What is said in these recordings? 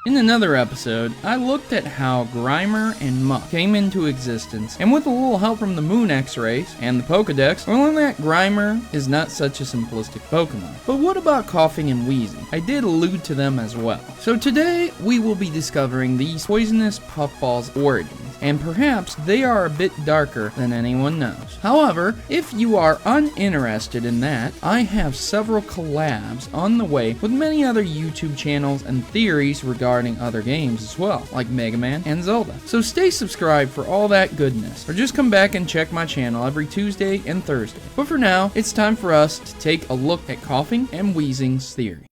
In another episode, I looked at how Grimer and Muck came into existence, and with a little help from the Moon X-rays and the Pokedex, I learned that Grimer is not such a simplistic Pokemon. But what about Coughing and Weezing? I did allude to them as well. So today, we will be discovering these poisonous puffballs' origins, and perhaps they are a bit darker than anyone knows. However, if you are uninterested in that, I have several collabs on the way with many other YouTube channels and theories regarding other games as well, like Mega Man and Zelda. So stay subscribed for all that goodness, or just come back and check my channel every Tuesday and Thursday. But for now, it's time for us to take a look at Coughing and Weezing's theory.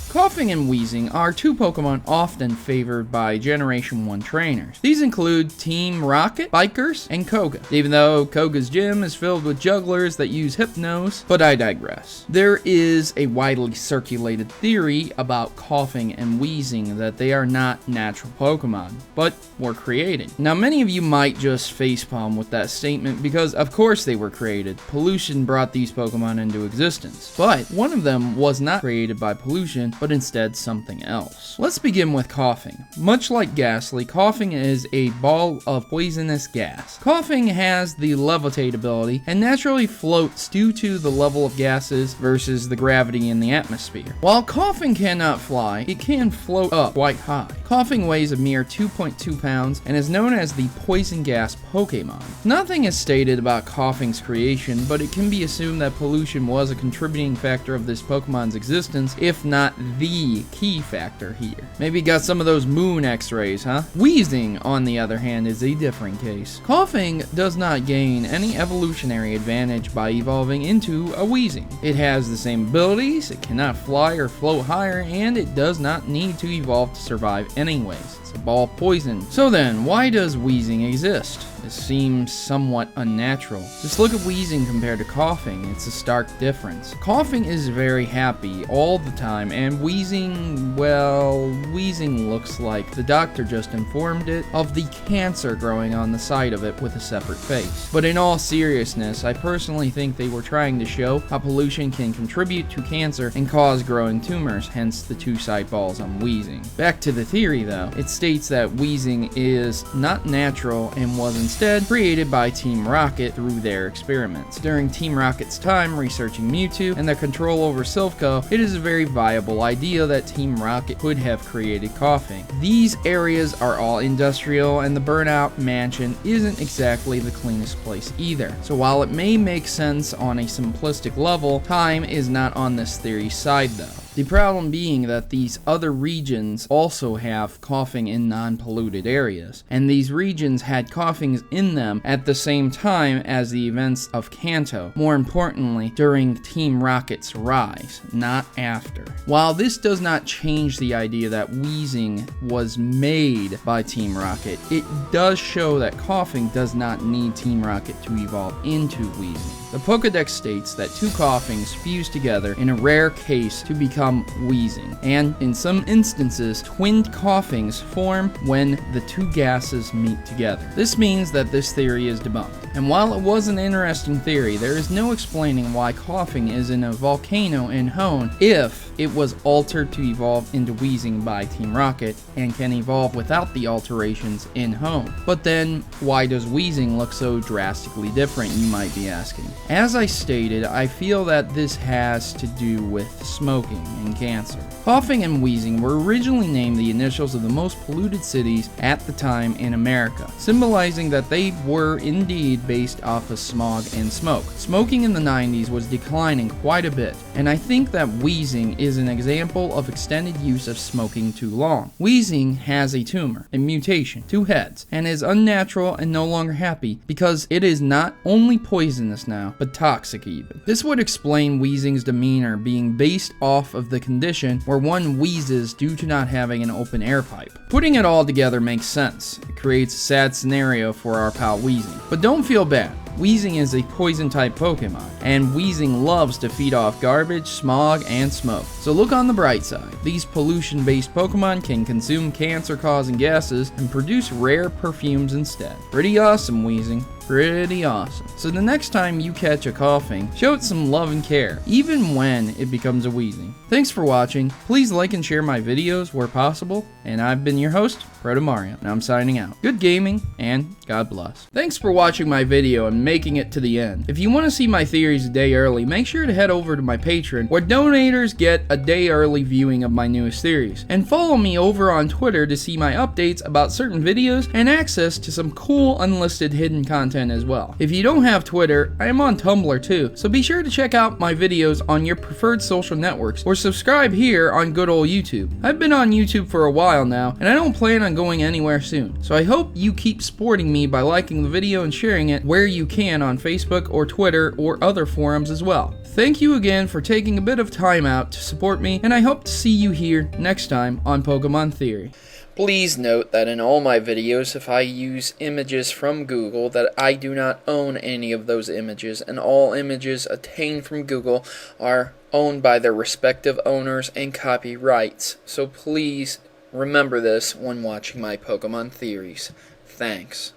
Coughing and Weezing are two Pokemon often favored by Generation 1 trainers. These include Team Rocket, Bikers, and Koga, even though Koga's gym is filled with jugglers that use Hypnos, but I digress. There is a widely circulated theory about Coughing and Weezing that they are not natural Pokemon, but were created. Now many of you might just facepalm with that statement because of course they were created. Pollution brought these Pokemon into existence, but one of them was not created by pollution, but instead something else. Let's begin with Coughing. Much like Ghastly, Coughing is a ball of poisonous gas. Coughing has the levitate ability and naturally floats due to the level of gases versus the gravity in the atmosphere. While Coughing cannot fly, it can float up quite high. Coughing weighs a mere 2.2 pounds and is known as the poison gas Pokemon. Nothing is stated about Coughing's creation, but it can be assumed that pollution was a contributing factor of this Pokemon's existence, if not the key factor here. Maybe got some of those Moon X-rays, huh? Weezing, on the other hand, is a different case. Coughing does not gain any evolutionary advantage by evolving into a Weezing. It has the same abilities, it cannot fly or float higher, and it does not need to evolve to survive anyways. It's a ball of poison. So then, why does Weezing exist? It seems somewhat unnatural. Just look at Weezing compared to Coughing. It's a stark difference. Coughing is very happy all the time, and Weezing, well, Weezing looks like the doctor just informed it of the cancer growing on the side of it with a separate face. But in all seriousness, I personally think they were trying to show how pollution can contribute to cancer and cause growing tumors, hence the two side balls on Weezing. Back to the theory though, it states that Weezing is not natural and was instead created by Team Rocket through their experiments. During Team Rocket's time researching Mewtwo and their control over Silphco, it is a very viable idea that Team Rocket could have created Coughing. These areas are all industrial, and the Burnout Mansion isn't exactly the cleanest place either. So while it may make sense on a simplistic level, time is not on this theory's side though. The problem being that these other regions also have Coughing in non-polluted areas, and these regions had Coughings in them at the same time as the events of Kanto, more importantly, during Team Rocket's rise, not after. While this does not change the idea that Weezing was made by Team Rocket, it does show that Coughing does not need Team Rocket to evolve into Weezing. The Pokedex states that two Coughings fuse together in a rare case to become Weezing, and in some instances, twinned Coughings form when the two gases meet together. This means that this theory is debunked. And while it was an interesting theory, there is no explaining why Coughing is in a volcano in Hoenn if it was altered to evolve into Weezing by Team Rocket and can evolve without the alterations in Hoenn. But then, why does Weezing look so drastically different, you might be asking? As I stated, I feel that this has to do with smoking and cancer. Coughing and Weezing were originally named the initials of the most polluted cities at the time in America, symbolizing that they were indeed based off of smog and smoke. Smoking in the 90s was declining quite a bit, and I think that Weezing is an example of extended use of smoking too long. Weezing has a tumor, a mutation, 2 heads, and is unnatural and no longer happy because it is not only poisonous now, but toxic even. This would explain Weezing's demeanor being based off of the condition where one wheezes due to not having an open air pipe. Putting it all together makes sense. It creates a sad scenario for our pal Weezing. But don't feel bad. Weezing is a poison-type Pokemon, and Weezing loves to feed off garbage, smog, and smoke. So look on the bright side. These pollution-based Pokemon can consume cancer-causing gases and produce rare perfumes instead. Pretty awesome, Weezing. pretty awesome. So the next time you catch a coughing, show it some love and care, even when it becomes a wheezing. Thanks for watching. Please like and share my videos where possible, and I've been your host, Protomario, and I'm signing out. Good gaming, and God bless. Thanks for watching my video and making it to the end. If you want to see my theories a day early, make sure to head over to my Patreon, where donators get a day early viewing of my newest theories. And follow me over on Twitter to see my updates about certain videos and access to some cool unlisted hidden content as well. If you don't have Twitter, I am on Tumblr too, so be sure to check out my videos on your preferred social networks or subscribe here on good old YouTube. I've been on YouTube for a while now, and I don't plan on going anywhere soon, so I hope you keep supporting me by liking the video and sharing it where you can on Facebook or Twitter or other forums as well. Thank you again for taking a bit of time out to support me, and I hope to see you here next time on Pokemon Theory. Please note that in all my videos, if I use images from Google, that I do not own any of those images, and all images obtained from Google are owned by their respective owners and copyrights. So please remember this when watching my Pokemon Theories. Thanks.